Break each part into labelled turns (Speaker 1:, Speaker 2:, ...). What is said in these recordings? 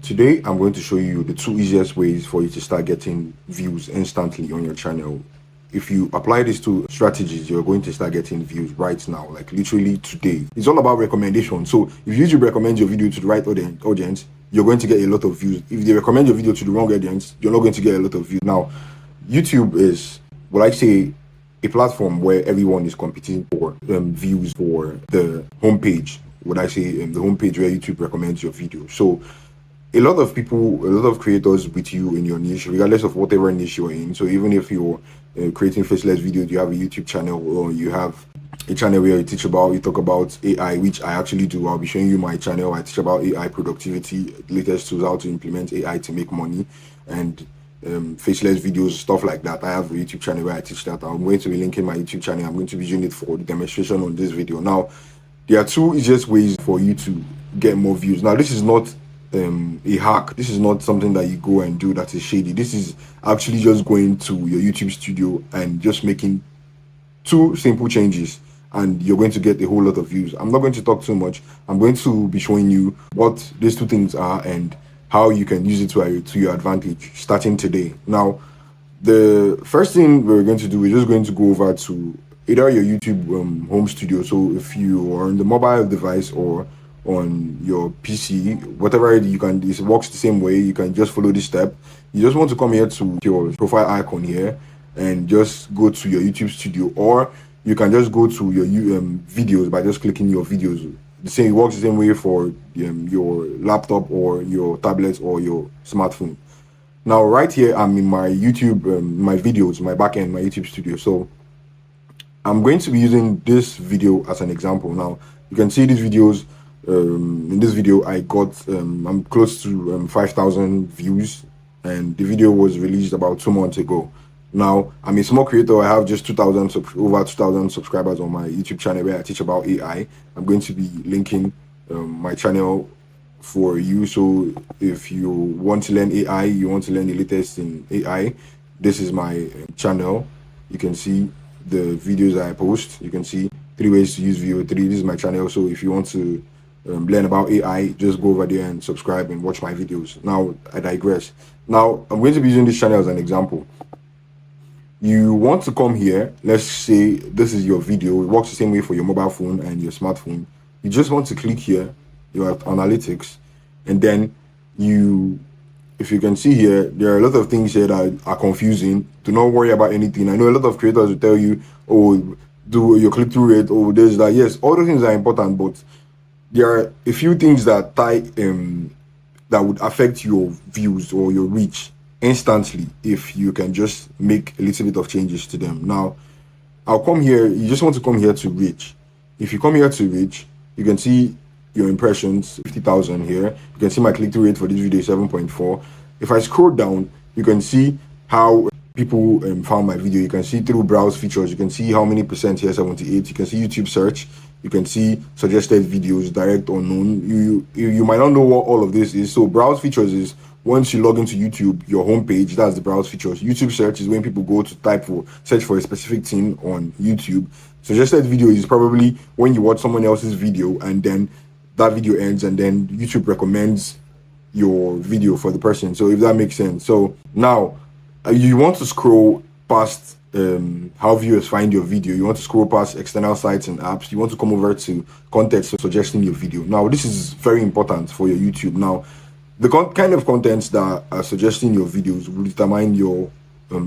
Speaker 1: Today, I'm going to show you the two easiest ways for you to start getting views instantly on your channel. If you apply these two strategies, you're going to start getting views right now, like literally today. It's all about recommendation. So if YouTube recommends your video to the right audience, you're going to get a lot of views. If they recommend your video to the wrong audience, you're not going to get a lot of views. Now, YouTube is, I say, a platform where everyone is competing for views for the homepage. I say, the homepage where YouTube recommends your video. So a lot of people, a lot of creators with you in your niche, regardless of whatever niche you're in. So even if you're creating faceless videos, you have a YouTube channel, or you have a channel where you talk about AI, which I actually do. I'll be showing you my channel. I teach about AI productivity, latest tools, how to implement AI to make money, and faceless videos, stuff like that. I have a YouTube channel where I teach that. I'm going to be linking my YouTube channel. I'm going to be using it for the demonstration on this video. Now, there are two easiest ways for you to get more views. Now, this is not a hack. This is not something that you go and do that is shady. This is actually just going to your YouTube studio and just making two simple changes, and you're going to get a whole lot of views. I'm not going to talk too much. I'm going to be showing you what these two things are and how you can use it to your advantage starting today. Now, the first thing we're going to do, we're just going to go over to either your YouTube home studio. So if you are on the mobile device or on your PC, whatever you can, it works the same way. You can just follow this step. You just want to come here to your profile icon here and just go to your YouTube studio, or you can just go to your videos by just clicking your videos. It works the same way for your laptop or your tablet or your smartphone. Now, right here, I'm in my YouTube, my videos, my backend, my YouTube studio. So I'm going to be using this video as an example. Now, you can see these videos. In this video, I got I'm close to 5,000 views, and the video was released about 2 months ago. Now, I'm a small creator. I have just over 2,000 subscribers on my YouTube channel where I teach about AI. I'm going to be linking my channel for you. So if you want to learn AI, you want to learn the latest in AI, this is my channel. You can see the videos I post. You can see 3 ways to use VO3. This is my channel. So if you want to learn about AI, just go over there and subscribe and watch my videos. Now, I digress. Now, I'm going to be using this channel as an example. You want to come here. Let's say this is your video. It works the same way for your mobile phone and your smartphone. You just want to click here, your analytics, and then if you can see here, there are a lot of things here that are confusing. Do not worry about anything. I know a lot of creators will tell you, oh, do your click-through rate, or there's that. Yes, all those things are important, but there are a few things that that would affect your views or your reach instantly if you can just make a little bit of changes to them. Now, I'll come here. You just want to come here to reach. If you come here to reach, you can see your impressions, 50,000 here. You can see my click-through rate for this video is 7.4. If I scroll down, you can see how people found my video. You can see through browse features. You can see how many percent here, 78. You can see YouTube search. You can see suggested videos, direct or known. You might not know what all of this is. So browse features is once you log into YouTube, your homepage, that's the browse features. YouTube search is when people go to search for a specific thing on YouTube. Suggested video is probably when you watch someone else's video and then that video ends and then YouTube recommends your video for the person. So if that makes sense. So now you want to scroll past how viewers find your video. You want to scroll past external sites and apps. You want to come over to content suggesting your video. Now, this is very important for your YouTube. Now, the kind of contents that are suggesting your videos will determine your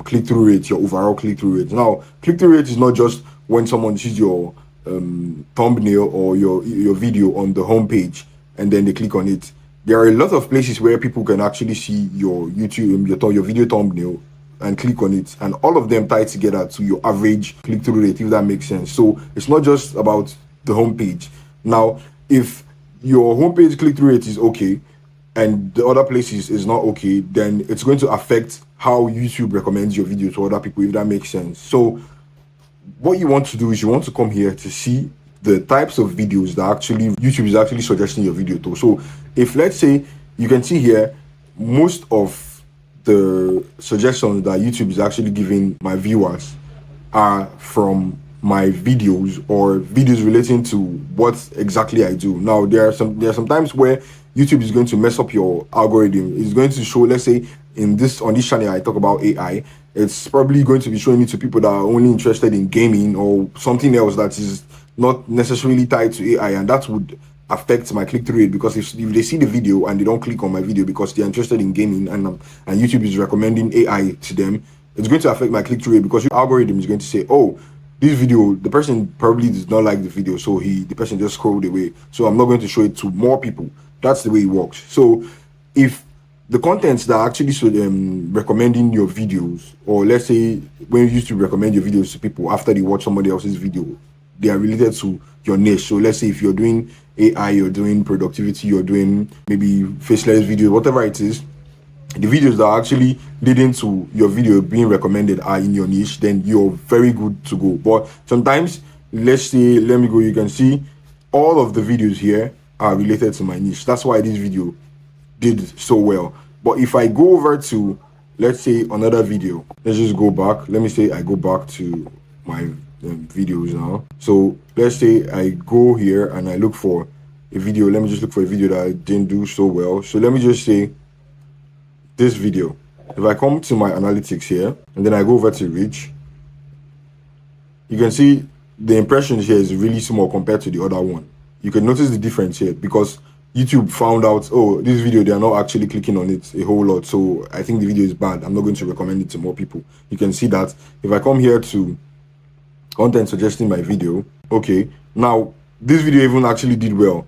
Speaker 1: click-through rate, your overall click-through rate. Now, click-through rate is not just when someone sees your thumbnail or your video on the homepage and then they click on it. There are a lot of places where people can actually see your YouTube, your video thumbnail and click on it, and all of them tie together to your average click-through rate, if that makes sense. So it's not just about the homepage. Now, if your homepage click-through rate is okay and the other places is not okay, then it's going to affect how YouTube recommends your video to other people, if that makes sense. So what you want to do is you want to come here to see the types of videos that actually YouTube is actually suggesting your video to. So if, let's say, you can see here, most of the suggestions that YouTube is actually giving my viewers are from my videos or videos relating to what exactly I do. Now, there are some times where YouTube is going to mess up your algorithm. It's going to show, let's say, on this channel I talk about AI, it's probably going to be showing it to people that are only interested in gaming or something else that is not necessarily tied to AI, and that would affect my click-through rate, because if they see the video and they don't click on my video because they're interested in gaming, and YouTube is recommending AI to them, it's going to affect my click-through rate, because your algorithm is going to say, oh, this video, the person probably does not like the video, so the person just scrolled away, so I'm not going to show it to more people. That's the way it works. So if the contents that are actually recommending your videos, or let's say when you used to recommend your videos to people after they watch somebody else's video, they are related to your niche. So let's say if you're doing AI, you're doing productivity, you're doing maybe faceless videos, whatever it is, the videos that are actually leading to your video being recommended are in your niche, then you're very good to go. But sometimes, let's say, let me go, you can see all of the videos here are related to my niche. That's why this video did so well. But if I go over to, let's say, another video, let's just go back. Let me say I go back to my videos now. So let's say I go here and I look for a video. Let me just look for a video that I didn't do so well. So let me just say this video. If I come to my analytics here and then I go over to reach, you can see the impressions here is really small compared to the other one. You can notice the difference here because YouTube found out, oh, this video, they are not actually clicking on it a whole lot, so I think the video is bad. I'm not going to recommend it to more people. You can see that if I come here to content suggesting my video, okay, now this video even actually did well.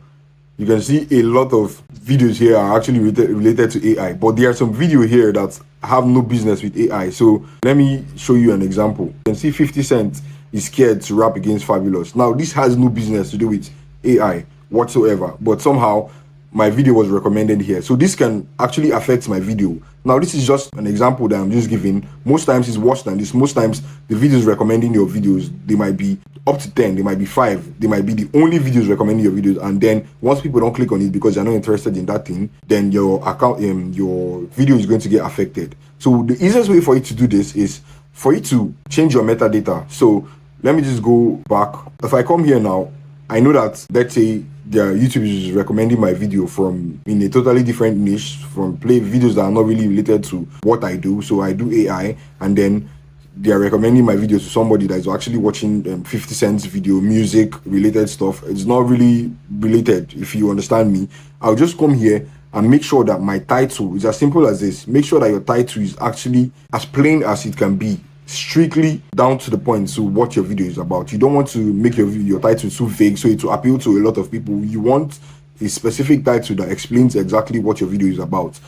Speaker 1: You can see a lot of videos here are actually related to AI, but there are some video here that have no business with AI. So let me show you an example. You can see 50 Cent is scared to rap against Fabulous. Now this has no business to do with AI whatsoever, but somehow my video was recommended here. So this can actually affect my video. Now this is just an example that I'm just giving. Most times it's worse than this. Most times the videos recommending your videos, they might be up to 10, they might be 5, they might be the only videos recommending your videos, and then once people don't click on it because they're not interested in that thing, then your account, your video is going to get affected. So the easiest way for you to do this is for you to change your metadata. So let me just go back. If I come here now, I know that, let's say, YouTube is recommending my video from in a totally different niche, from play videos that are not really related to what I do. So I do AI, and then they are recommending my video to somebody that is actually watching 50 Cent's video, music related stuff. It's not really related, if you understand me. I'll just come here and make sure that my title is as simple as this. Make sure that your title is actually as plain as it can be, strictly down to the point to what your video is about. You don't want to make your title too vague so it will appeal to a lot of people. You want a specific title that explains exactly what your video is about,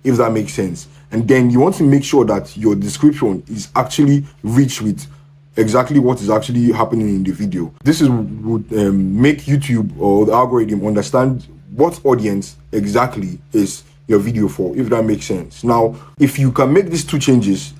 Speaker 1: if that makes sense. And then you want to make sure that your description is actually rich with exactly what is actually happening in the video. This would make YouTube or the algorithm understand what audience exactly is your video for, if that makes sense. Now, if you can make these two changes,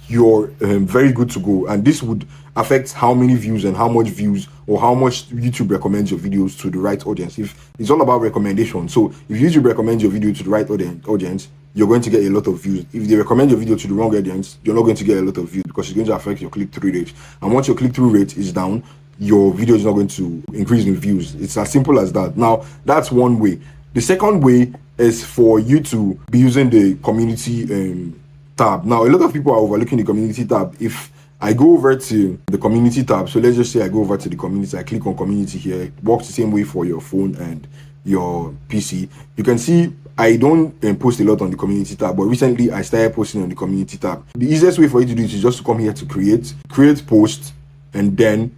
Speaker 1: you're very good to go, and this would affect how many views and how much views or how much YouTube recommends your videos to the right audience. If it's all about recommendation, so if YouTube recommends your video to the right audience, you're going to get a lot of views. If they recommend your video to the wrong audience, you're not going to get a lot of views because it's going to affect your click-through rate. And once your click-through rate is down, your video is not going to increase in views. It's as simple as that. Now, that's one way. The second way is for you to be using the community tab. Now, a lot of people are overlooking the community tab. If I go over to the community tab, so let's just say I go over to the community, I click on community here. It works the same way for your phone and your PC. You can see I don't post a lot on the community tab, but recently I started posting on the community tab. The easiest way for you to do it is just to come here to create post, and then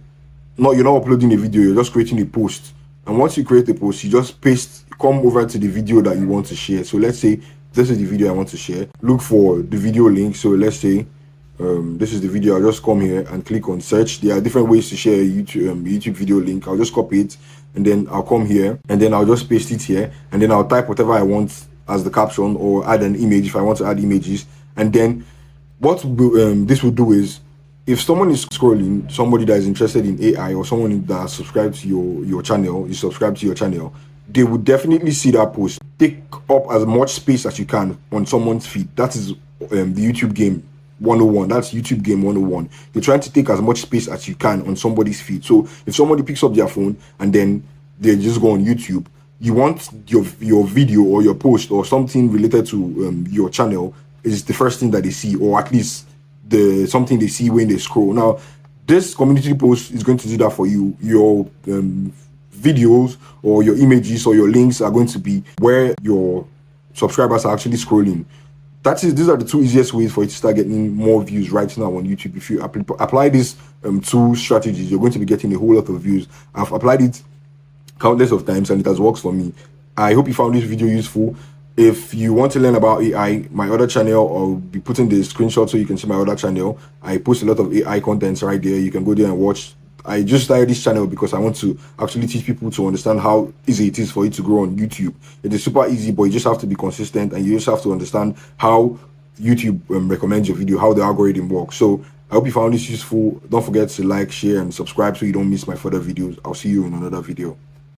Speaker 1: you're not uploading a video, you're just creating a post. And once you create a post, you just come over to the video that you want to share. So let's say this is the video I want to share. Look for the video link. So let's say this is the video. I'll just come here and click on search. There are different ways to share a YouTube video link. I'll just copy it, and then I'll come here, and then I'll just paste it here, and then I'll type whatever I want as the caption, or add an image if I want to add images. And then what this will do is, if someone is scrolling, somebody that is interested in AI, or someone that subscribes to your channel, you subscribe to your channel, they would definitely see that post. Take up as much space as you can on someone's feed. That is the YouTube game 101. That's YouTube game 101. You're trying to take as much space as you can on somebody's feed. So if somebody picks up their phone and then they just go on YouTube, you want your video or your post or something related to your channel is the first thing that they see, or at least something they see when they scroll. Now, this community post is going to do that for you. Your videos or your images or your links are going to be where your subscribers are actually scrolling. These are the two easiest ways for you to start getting more views right now on YouTube. If you apply these two strategies, you're going to be getting a whole lot of views. I've applied it countless of times and it has worked for me. I hope you found this video useful. If you want to learn about AI, my other channel, I'll be putting the screenshot so you can see my other channel. I post a lot of AI content right there. You can go there and watch. I just started this channel because I want to actually teach people to understand how easy it is for you to grow on YouTube. It is super easy, but you just have to be consistent and you just have to understand how YouTube recommends your video, how the algorithm works. So I hope you found this useful. Don't forget to like, share, and subscribe so you don't miss my further videos. I'll see you in another video.